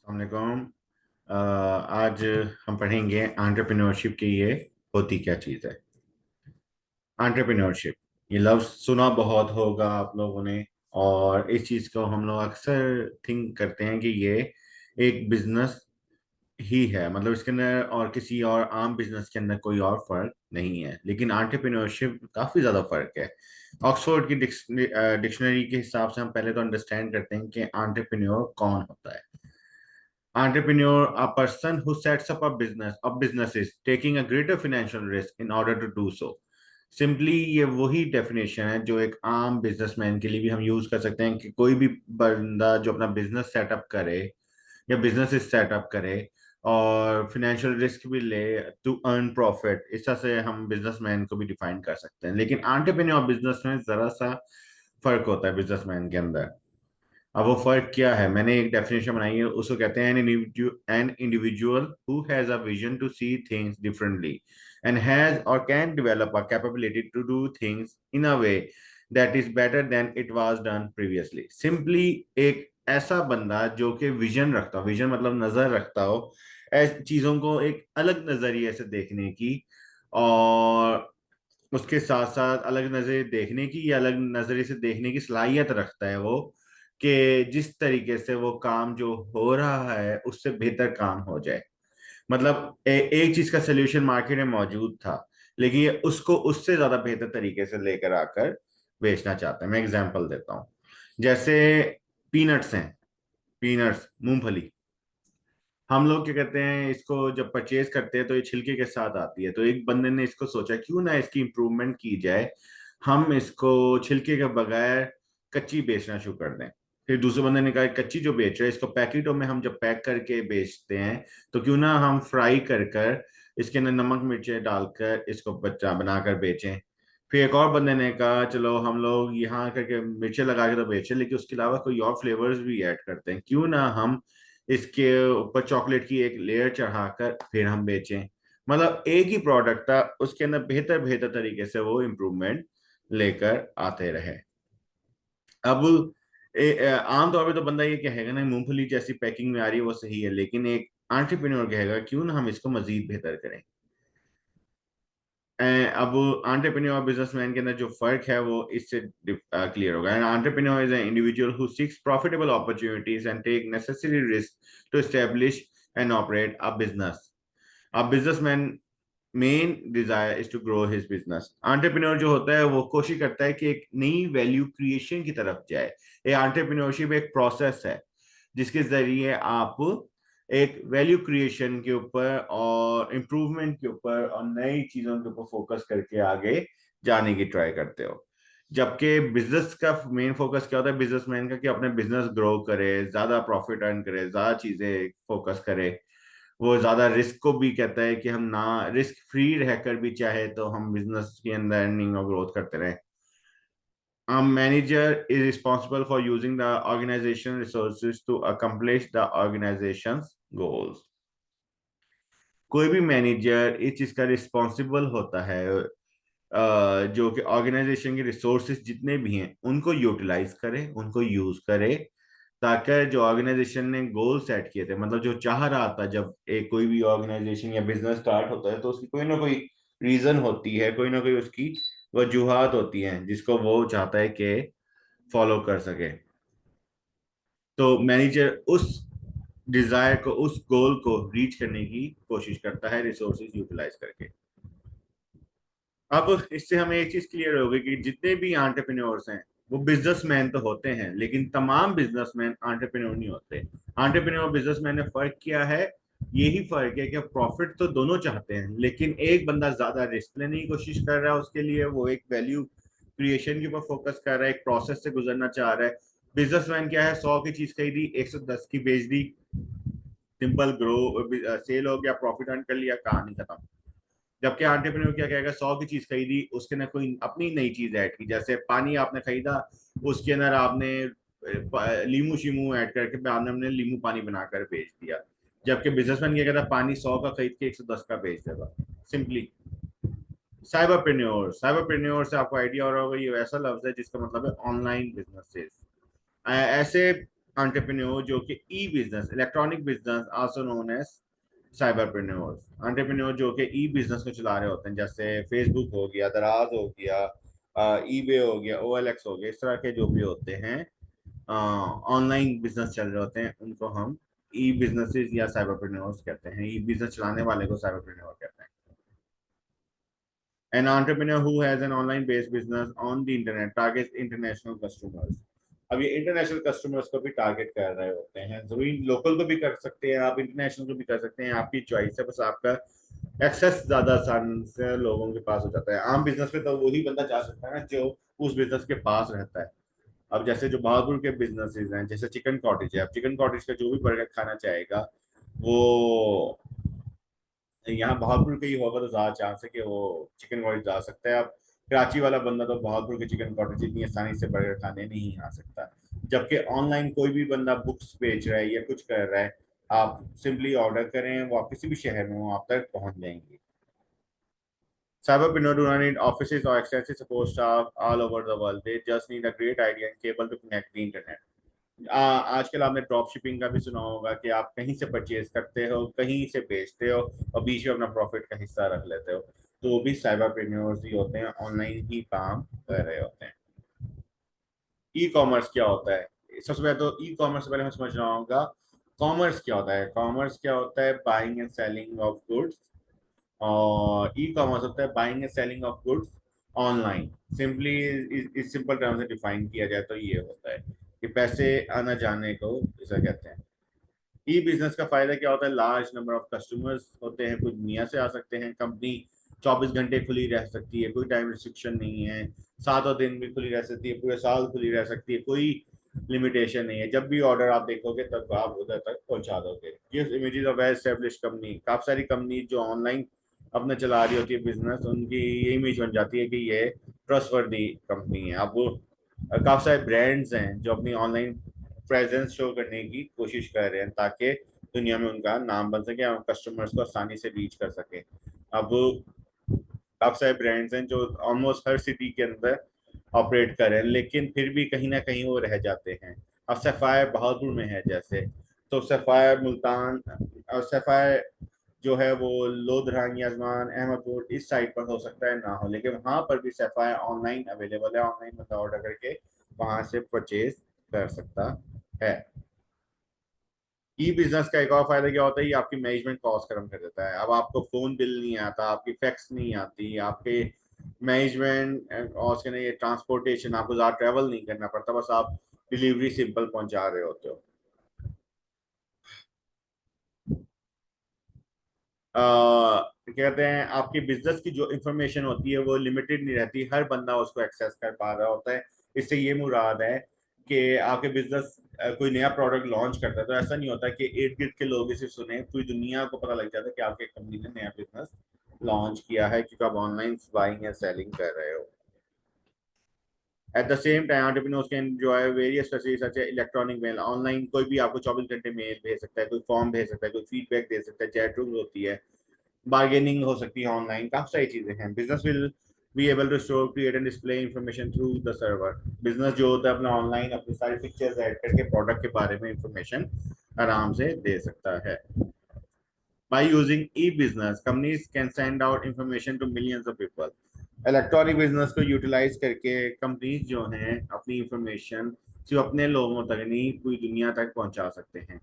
अस्सलामुअलैकुम। आज हम पढ़ेंगे एंटरप्रेन्योरशिप की ये होती क्या चीज़ है। एंटरप्रेन्योरशिप, ये लफ्ज़ सुना बहुत होगा आप लोगों ने। और इस चीज़ को हम लोग अक्सर थिंक करते हैं कि ये एक बिजनेस ही है, मतलब इसके अंदर और किसी और आम बिजनेस के अंदर कोई और फर्क नहीं है। लेकिन एंटरप्रेन्योरशिप काफ़ी ज़्यादा फर्क है। ऑक्सफोर्ड की डिक्शनरी के हिसाब से हम पहले तो अंडरस्टैंड करते हैं कि एंटरप्रेन्योर कौन होता है। Entrepreneur, a person who sets up a business or businesses taking a greater financial risk in order to do so. Simply ये वही डेफिनेशन है जो एक आम बिजनेसमैन के लिए भी हम यूज कर सकते हैं कि कोई भी बंदा जो अपना बिजनेस सेटअप करे या बिजनेस सेटअप करे और फिनेंशियल रिस्क भी ले टू अर्न प्रॉफिट, इस तरह से हम बिजनेसमैन को भी डिफाइन कर सकते हैं। लेकिन एंटरप्रेन्योर और बिजनेस में जरा सा फर्क होता है बिजनेसमैन के अंदर। अब वो फर्क क्या है, मैंने एक डेफिनेशन बनाई है, उसको कहते हैं an individual who has a vision to see things differently and has और can develop a capability to do things in a way that is better than it was done previously. Simply एक ऐसा बंदा जो कि vision रखता हो, vision मतलब नजर रखता हो चीजों को एक अलग नजरिए से देखने की, और उसके साथ साथ अलग नजरिए देखने की या अलग नजरिए से देखने की सलाहियत रखता है वो, कि जिस तरीके से वो काम जो हो रहा है उससे बेहतर काम हो जाए। मतलब एक चीज का सोल्यूशन मार्केट में मौजूद था, लेकिन ये उसको उससे ज्यादा बेहतर तरीके से लेकर आकर बेचना चाहता है। मैं एग्जांपल देता हूँ। जैसे पीनट्स हैं, पीनट्स मूंगफली। हम लोग क्या करते हैं, इसको जब परचेज करते हैं तो ये छिलके के साथ आती है। तो एक बंदे ने इसको सोचा क्यों ना इसकी इम्प्रूवमेंट की जाए, हम इसको छिलके के बगैर कच्ची बेचना शुरू कर दें। फिर दूसरे बंदे ने कहा कच्ची जो बेच रहे हैं इसको पैकेटों में हम जब पैक करके बेचते हैं तो क्यों ना हम फ्राई कर कर इसके अंदर नमक मिर्चें डालकर इसको बच्चा बनाकर बेचें। फिर एक और बंदे ने कहा चलो हम लोग यहाँ करके मिर्चें लगा के तो बेचें, लेकिन उसके अलावा कोई और फ्लेवर्स भी ऐड करते हैं, क्यों ना हम इसके ऊपर चॉकलेट की एक लेयर चढ़ाकर फिर हम बेचें। मतलब एक ही प्रोडक्ट था, उसके अंदर बेहतर बेहतर तरीके से वो इम्प्रूवमेंट लेकर आते रहे। अब आमतौर पे तो बंदा ये कहेगा ना मूंगफली जैसी पैकिंग में आ रही है वो सही है, लेकिन एक एंटरप्रेन्योर कहेगा क्यों ना हम इसको मजीद बेहतर करें। अब एंटरप्रेन्योर और बिजनेसमैन के अंदर जो फर्क है वो इससे क्लियर होगा। Entrepreneur is an individual who seeks profitable opportunities and take necessary risk to establish and operate a business. अब businessman main desire is to grow his business. Entrepreneur जो होता है वो कोशिश करता है कि एक नई वैल्यू क्रिएशन की तरफ जाए। ये एंटरप्रेन्योरशिप एक प्रोसेस है जिसके जरिए आप एक वैल्यू क्रिएशन के ऊपर और इम्प्रूवमेंट के ऊपर और नई चीजों के ऊपर फोकस करके आगे जाने की ट्राई करते हो। जबकि बिजनेस का मेन फोकस क्या होता है बिजनेसमैन का, कि अपने बिजनेस ग्रो करे, ज्यादा प्रॉफिट अर्न करे, ज्यादा चीजें फोकस करे। वो ज्यादा रिस्क को भी कहता है कि हम ना रिस्क फ्री रहकर भी चाहे तो हम बिजनेस के अंदर अर्निंग और ग्रोथ करते रहे। A manager is responsible for using the organization resources to accomplish the organization's goals. कोई भी मैनेजर इस चीज का रिस्पॉन्सिबल होता है जो कि ऑर्गेनाइजेशन के रिसोर्सेज जितने भी हैं उनको यूटिलाइज करे, उनको यूज करे, ताकि जो ऑर्गेनाइजेशन ने गोल सेट किए थे, मतलब जो चाह रहा था, जब एक कोई भी ऑर्गेनाइजेशन या बिजनेस स्टार्ट होता है तो उसकी कोई ना कोई रीजन होती है, कोई ना कोई उसकी वजूहात होती हैं जिसको वो चाहता है कि फॉलो कर सके। तो मैनेजर उस डिजायर को, उस गोल को रीच करने की कोशिश करता है रिसोर्सेज यूटिलाइज करके। अब इससे हमें एक चीज क्लियर होगी कि जितने भी एंटरप्रेन्योर्स हैं वो बिजनेसमैन तो होते हैं, लेकिन तमाम बिजनेसमैन एंटरप्रेन्योर नहीं होते। एंटरप्रेन्योर और बिजनेसमैन में फर्क क्या है? यही फर्क है कि प्रॉफिट तो दोनों चाहते हैं, लेकिन एक बंदा ज्यादा रिस्क लेने की कोशिश कर रहा है, उसके लिए वो एक वैल्यू क्रिएशन के ऊपर फोकस कर रहा है, एक प्रोसेस से गुजरना चाह रहा है। बिजनेसमैन क्या है, 100 की चीज खरीदी 110 की बेच दी, सिंपल ग्रो सेल हो गया, प्रॉफिट अर्न कर लिया, कहानी खत्म। जबकि एंटरप्रेन्योर क्या कहेगा, 100 की चीज खरीदी उसके अंदर कोई अपनी नई चीज ऐड की, जैसे पानी आपने खरीदा उसके अंदर आपने लीमू शीमू ऐड करके आपने हमने लीमू पानी बनाकर बेच दिया। जबकि बिजनेसमैन क्या कहता है, पानी 100 का खरीद के 110 का बेच देगा सिंपली। साइबरप्रेन्योर, साइबरप्रेन्योर से आपको आइडिया हो रहा होगा, ये वैसा लफ्ज है जिसका मतलब है ऑनलाइन बिजनेसेस। ऐसे एंटरप्रेन्योर जो कि e business, electronic business also known as cyberpreneurs. Entrepreneur जो कि ई बिजनेस को चला रहे होते हैं, जैसे फेसबुक हो गया, दराज हो गया, ईबे हो गया, ओएलएक्स हो गया, इस तरह के जो भी होते हैं ऑनलाइन बिजनेस चल रहे होते हैं, उनको हम ई बिजनेसेस या साइबरप्रेन्योर्स कहते हैं। ई बिजनेस चलाने वाले को साइबरप्रेन्योर कहते हैं। An entrepreneur who has an online based business on the internet targets international customers। अब ये इंटरनेशनल कस्टमर्स को भी टारगेट कर रहे होते हैं। जरूरी लोकल को भी कर सकते हैं आप, इंटरनेशनल को भी कर सकते हैं, आपकी चॉइस है, बस आपका एक्सेस ज्यादा आसान से लोगों के पास हो जाता है। आम बिजनेस में तो वही बंदा जा सकता है ना जो उस बिजनेस के पास रहता है। अब जैसे जो बहादुर के बिजनेसेस हैं, जैसे चिकन कॉटेज है, अब चिकन कॉटेज का जो भी बर्गर खाना चाहेगा वो यहाँ बहादुर का ही होगा तो ज्यादा चांस है कि वो चिकन कॉटेज जा सकता है। अब कराची वाला बंदा तो बहादुर के चिकन कॉटेज इतनी आसानी से बर्गर खाने नहीं आ सकता। जबकि ऑनलाइन कोई भी बंदा बुक्स बेच रहा है या कुछ कर रहा है, आप सिंपली ऑर्डर करें, वो आप किसी भी शहर में हो आप तक पहुंच जाएंगे। Cyberpreneur do not need offices or extensive support staff all over the world. They just need a great idea and cable to connect the internet. आजकल आपने ड्रॉप शिपिंग का भी सुना होगा कि आप कहीं से परचेज करते हो, कहीं से बेचते हो और बीच में अपना प्रॉफिट का हिस्सा रख लेते हो, तो वो भी साइबरप्रेन्योर्स ही होते हैं, ऑनलाइन ही काम कर रहे होते हैं। ई कॉमर्स क्या होता है? सबसे पहले तो ई कॉमर्स से पहले मैं समझ रहा हूँ कॉमर्स क्या होता है। कॉमर्स क्या होता है? Buying and selling of goods. और ई कॉमर्स होता है buying and selling of goods online. Simply इस सिंपल टर्म से डिफाइन किया जाए तो ये होता है कि पैसे आना जाने को इसे कहते हैं। ई बिजनेस का फायदा क्या होता है? लार्ज नंबर ऑफ कस्टमर्स होते हैं, कुछ दुनिया से आ सकते हैं। कंपनी 24 घंटे खुली रह सकती है, कोई टाइम रिस्ट्रिक्शन नहीं है। सातों दिन भी खुली रह सकती है, पूरे साल खुली रह सकती है, कोई लिमिटेशन नहीं है। जब भी ऑर्डर आप देखोगे तब आप उधर तक पहुंचा दोगे। ये images of well establish company, काफी सारी कंपनी जो ऑनलाइन अपना चला रही होती है बिजनेस, उनकी ये इमेज बन जाती है कि ये ट्रस्टवर्दी कंपनी है। अब वो काफी सारे ब्रांड्स हैं जो अपनी ऑनलाइन प्रेजेंस शो करने की कोशिश कर रहे हैं ताकि दुनिया में उनका नाम बन सके और कस्टमर्स को आसानी से रीच कर सके। अब काफी सारे ब्रांड्स हैं जो ऑलमोस्ट हर सिटी के अंदर ऑपरेट कर रहे हैं, लेकिन फिर भी कहीं ना कहीं वो रह जाते हैं। अब सफ़ायर बहादुर में है जैसे, तो सफ़ायर मुल्तान और सफ़ायर जो है वो लोधरान, यजमान, अहमदपुर इस साइड पर हो सकता है ना हो, लेकिन वहां पर भी सफ़ायर ऑनलाइन अवेलेबल है। ऑनलाइन मतलब ऑर्डर करके वहां से परचेज कर सकता है। ई बिजनेस का एक और फायदा क्या होता है? ये आपकी मैनेजमेंट कॉस्ट कम कर देता है। अब आपको फोन बिल नहीं आता, आपकी फैक्स नहीं आती, आपके मैनेजमेंट और उसके लिए ट्रांसपोर्टेशन, आपको ज़्यादा ट्रैवल नहीं करना पड़ता, बस आप डिलीवरी सिंपल पहुंचा रहे होते हो। कहते हैं आपकी बिजनेस की जो इंफॉर्मेशन होती है वो लिमिटेड नहीं रहती, हर बंदा उसको एक्सेस कर पा रहा होता है। इससे ये मुराद है कि आपके बिजनेस कोई नया प्रोडक्ट लॉन्च करता है तो ऐसा नहीं होता कि इर्द गिर्द के लोग इसे सुने, पूरी दुनिया को पता लग जाता है कि आपके कंपनी ने नया बिजनेस लॉन्च किया है क्योंकि आप ऑनलाइन बाइंग या सेलिंग कर रहे हो। At the same time entrepreneurs can enjoy various facilities such as electronic mail. Online कोई भी आपको 24 घंटे मेल भेज सकता है, कोई फॉर्म भेज सकता है, कोई फीडबैक दे सकता है, चैट रूम होती है, बार्गेनिंग हो सकती है ऑनलाइन, काफी सारी चीजें हैं। Business will be able to store, create and display information through the server. Business जो होता है अपना ऑनलाइन अपनी सारी पिक्चर्स ऐड करके प्रोडक्ट के बारे में इंफॉर्मेशन आराम से दे सकता है। By using e-business, companies can send out information to millions of people। Electronic business को यूटिलाइज करके कंपनीज जो हैं अपनी इंफॉर्मेशन सिर्फ अपने लोगों तक नहीं पूरी दुनिया तक पहुंचा सकते हैं।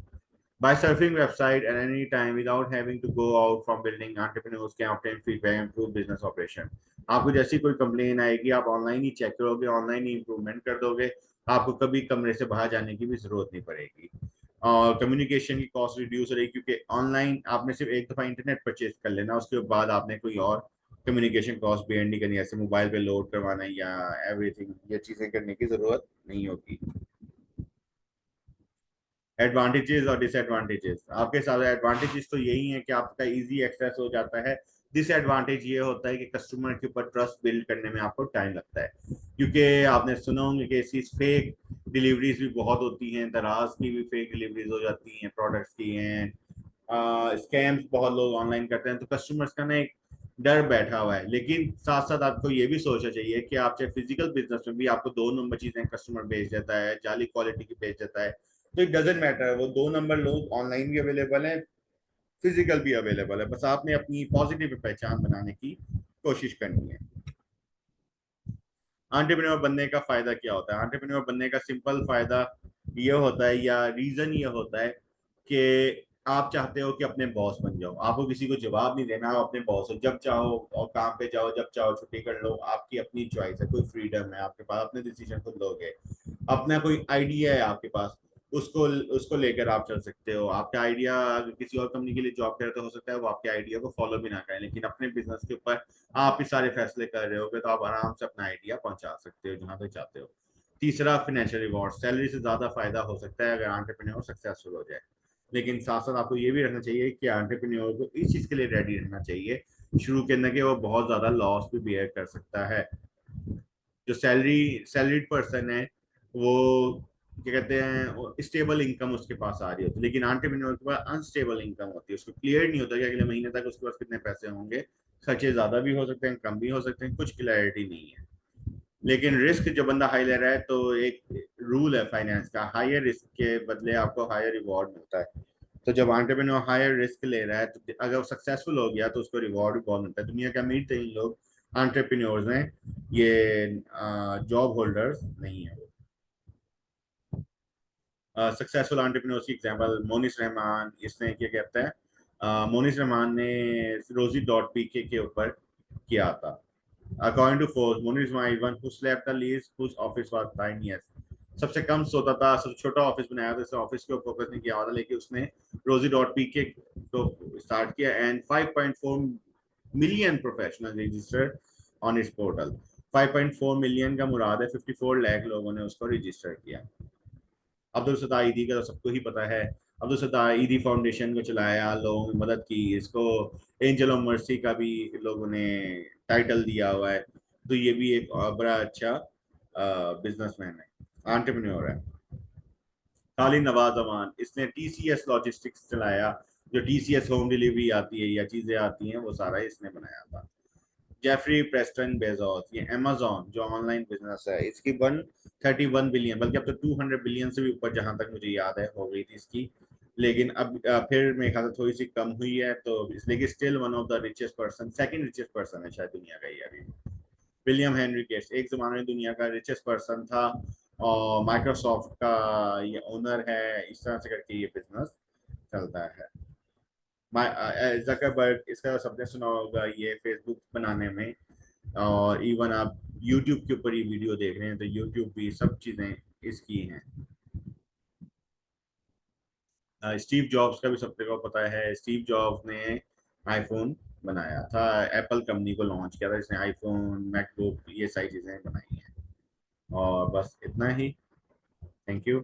By surfing website at any time without having to go out from building, entrepreneurs can obtain feedback and improve business operation। आपको जैसी कोई कंप्लेन आएगी आप ऑनलाइन ही चेक करोगे, ऑनलाइन ही इंप्रूवमेंट कर दोगे, आपको कभी कमरे से बाहर जाने की भी जरूरत नहीं पड़ेगी। और कम्युनिकेशन की कॉस्ट रिड्यूस हो रही क्योंकि ऑनलाइन आपने सिर्फ एक दफ़ा इंटरनेट परचेज कर लेना, उसके बाद आपने कोई और कम्युनिकेशन कॉस्ट बेयर नहीं करनी, ऐसे मोबाइल पे लोड करवाना या एवरीथिंग, ये चीज़ें करने की ज़रूरत नहीं होगी। एडवांटेजेस और डिसएडवांटेजेस आपके साथ, एडवांटेजेस तो यही है कि आपका इजी एक्सेस हो जाता है। डिसएडवांटेज ये होता है कि कस्टमर के ऊपर ट्रस्ट बिल्ड करने में आपको टाइम लगता है, क्योंकि आपने सुना होंगे कि ऐसी फेक डिलीवरीज भी बहुत होती हैं, दराज की भी फेक डिलीवरीज हो जाती हैं, प्रोडक्ट्स की हैं, स्कैम्स बहुत लोग ऑनलाइन करते हैं, तो कस्टमर्स का ना एक डर बैठा हुआ है। लेकिन साथ साथ आपको ये भी सोचना चाहिए कि आप चाहे फिजिकल बिजनेस में भी आपको 2 नंबर चीजें कस्टमर भेज देता है, जाली क्वालिटी की भेज देता है, तो इट डजेंट मैटर, वो 2 नंबर लोग ऑनलाइन भी अवेलेबल है, फिजिकल भी अवेलेबल है, बस आपने अपनी पॉजिटिव पहचान बनाने की कोशिश करनी है। एंटरप्रेन्योर बनने का फायदा क्या होता है? एंटरप्रेन्योर बनने का सिंपल फायदा ये होता है, या रीजन ये होता है कि आप चाहते हो कि अपने बॉस बन जाओ, आपको किसी को जवाब नहीं देना, आप अपने बॉस हो, जब चाहो और काम पे जाओ, जब चाहो छुट्टी कर लो, आपकी अपनी चॉइस है, कोई फ्रीडम है आपके पास, अपने डिसीजन खुद लोगे। अपना कोई आइडिया है आपके पास, उसको उसको लेकर आप चल सकते हो। आपका आइडिया अगर किसी और कंपनी के लिए जॉब करे तो हो सकता है वो आपके आइडिया को फॉलो भी ना करें, लेकिन अपने बिजनेस के ऊपर आप ही सारे फैसले कर रहे होगे तो आप आराम से अपना आइडिया पहुंचा सकते हो जहां तक चाहते हो। तीसरा, फाइनेंशियल रिवॉर्ड, सैलरी से ज्यादा फायदा हो सकता है अगर एंटरप्रेन्योर सक्सेसफुल हो जाए। लेकिन साथ साथ आपको ये भी रखना चाहिए कि एंटरप्रेन्योर को इस चीज के लिए रेडी रहना चाहिए शुरू के अंदर कि वो बहुत ज्यादा लॉस भी बियर कर सकता है। जो सैलरीड पर्सन है वो क्या कहते हैं, स्टेबल इनकम उसके पास आ रही होती है, लेकिन एंटरप्रेन्योर के पास अनस्टेबल इनकम होती है, उसको क्लियर नहीं होता कि अगले महीने तक उसके पास कितने पैसे होंगे, खर्चे ज्यादा भी हो सकते हैं, कम भी हो सकते हैं, कुछ क्लैरिटी नहीं है। लेकिन रिस्क जो बंदा हाई ले रहा है, तो एक रूल है फाइनेंस का, हायर रिस्क के बदले आपको हायर रिवॉर्ड मिलता है। तो जब एंटरप्रेन्योर हायर रिस्क ले रहा है तो अगर वो सक्सेसफुल हो गया तो उसको रिवॉर्ड भी बहुत मिलता है। दुनिया के अमीर तरीन लोग एंटरप्रेन्योर्स हैं, ये जॉब होल्डर्स नहीं है। सक्सेसफुल एंटरप्रेन्योर्स की एग्जांपल मोनिस रहमान, इसने क्या कहते हैं, मोनिस रहमान ने रोजी डॉट पी के ऊपर किया था। According to Forbes, Mohnish was one who slept the least, whose office was tiny. सबसे कम सोता था, सबसे छोटा ऑफिस बनाया था, इसने ऑफिस के ऊपर फोकस नहीं किया हुआ था, लेकिन उसने रोजी डॉट पी के को स्टार्ट किया and 5.4 million professional registered on इस पोर्टल। 5.4 मिलियन का मुराद है 54 लाख लोगों ने उसको रजिस्टर किया। अब्दुल सत्ता ईदी का तो सबको ही पता है, अब्दुल सत्ता ईदी फाउंडेशन को चलाया, लोगों की मदद की, इसको एंजल ऑफ मर्सी का भी लोगों ने टाइटल दिया हुआ है। तो ये भी एक बड़ा अच्छा बिजनेसमैन है, एंटरप्रेन्योर है। खालिद नवाज अमान, इसने टीसीएस लॉजिस्टिक्स चलाया, जो टीसीएस होम डिलीवरी आती है या चीजें आती हैं वो सारा इसने बनाया था। जेफरी प्रेस्टन बेजोस, ये अमेजोन जो ऑनलाइन बिजनेस है, इसकी 131 बिलियन, बल्कि अब तो 200 बिलियन से भी ऊपर जहां तक मुझे याद है हो गई थी इसकी। लेकिन अब फिर मेरे ख्याल से थोड़ी सी कम हुई है, तो इसलिए still one of the richest person, second richest person है शायद दुनिया का ये अभी। विलियम हेनरी गेट्स एक जमाने में दुनिया का रिचेस्ट पर्सन था और माइक्रोसॉफ्ट का ये ओनर है, इस तरह से करके ये बिजनेस चलता है। जकरबर्ग, इसका सबने सुना होगा, ये फेसबुक बनाने में, और इवन आप यूट्यूब के ऊपर ये वीडियो देख रहे हैं तो यूट्यूब भी सब चीज़ें इसकी हैं। स्टीव जॉब्स का भी सबसे को पता है, स्टीव जॉब्स ने आईफोन बनाया था, एप्पल कंपनी को लॉन्च किया था, इसने आईफोन, मैकबुक, ये सारी चीज़ें बनाई हैं। और बस इतना ही। Thank you.